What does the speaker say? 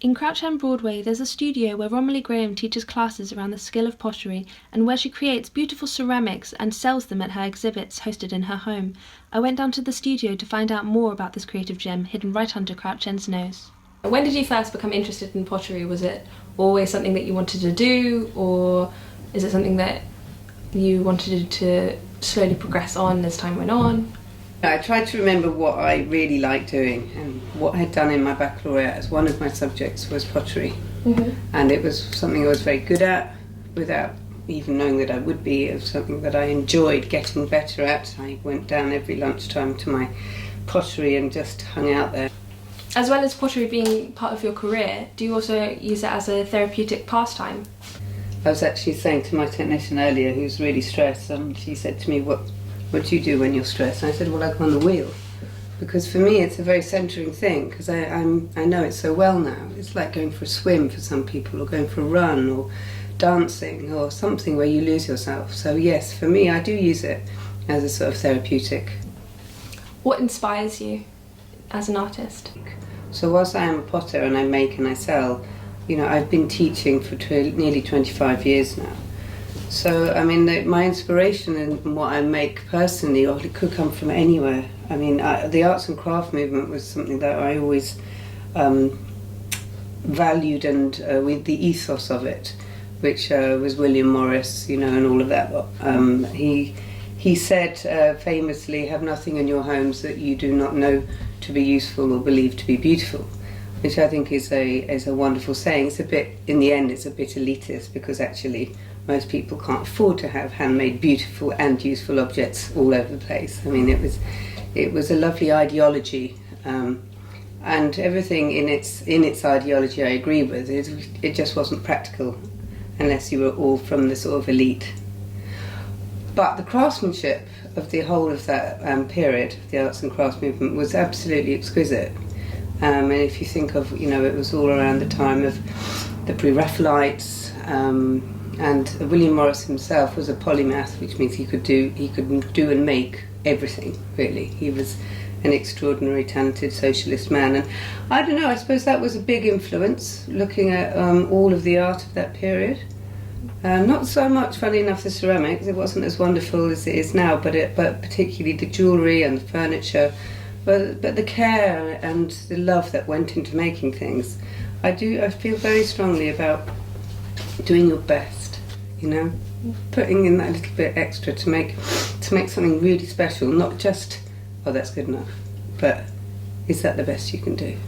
In Crouch End Broadway, there's a studio where Romily teaches classes around the skill of pottery and where she creates beautiful ceramics and sells them at her exhibits hosted in her home. I went down to the studio to find out more about this creative gem hidden right under Crouch End's nose. When did you first become interested in pottery? Was it always something that you wanted to do, or is it something that you wanted to slowly progress on as time went on? I tried to remember what I really liked doing, and what I had done in my baccalaureate as one of my subjects was pottery. And it was something I was very good at without even knowing that I would be. It was something that I enjoyed getting better at. I went down every lunchtime to my pottery and just hung out there. As well as pottery being part of your career, do you also use it as a therapeutic pastime? I was actually saying to my technician earlier, who's really stressed, and she said to me, what do you do when you're stressed? And I said, well, I go on the wheel. Because for me it's a very centering thing, because I know it so well now. It's like going for a swim for some people, or going for a run, or dancing, or something where you lose yourself. So yes, for me I do use it as a sort of therapeutic. What inspires you as an artist? So whilst I am a potter and I make and I sell, I've been teaching for nearly 25 years now. So, my inspiration in what I make personally, or it could come from anywhere. The arts and craft movement was something that I always valued, and with the ethos of it, which was William Morris, and all of that. He said famously, have nothing in your homes that you do not know to be useful or believe to be beautiful, which I think is a wonderful saying. It's a bit, in the end, it's a bit elitist, because actually most people can't afford to have handmade beautiful and useful objects all over the place. It was a lovely ideology, and everything in its ideology I agree with. It just wasn't practical unless you were all from the sort of elite. But the craftsmanship of the whole of that period, the arts and crafts movement, was absolutely exquisite. And if you think of, it was all around the time of the Pre-Raphaelites, and William Morris himself was a polymath, which means he could do and make everything, really. He was an extraordinary, talented socialist man, and I don't know, I suppose that was a big influence, looking at all of the art of that period. Not so much, funny enough, the ceramics. It wasn't as wonderful as it is now, but particularly the jewellery and the furniture, but the care and the love that went into making things. I feel very strongly about doing your best, putting in that little bit extra to make something really special, not just, oh, that's good enough, but is that the best you can do?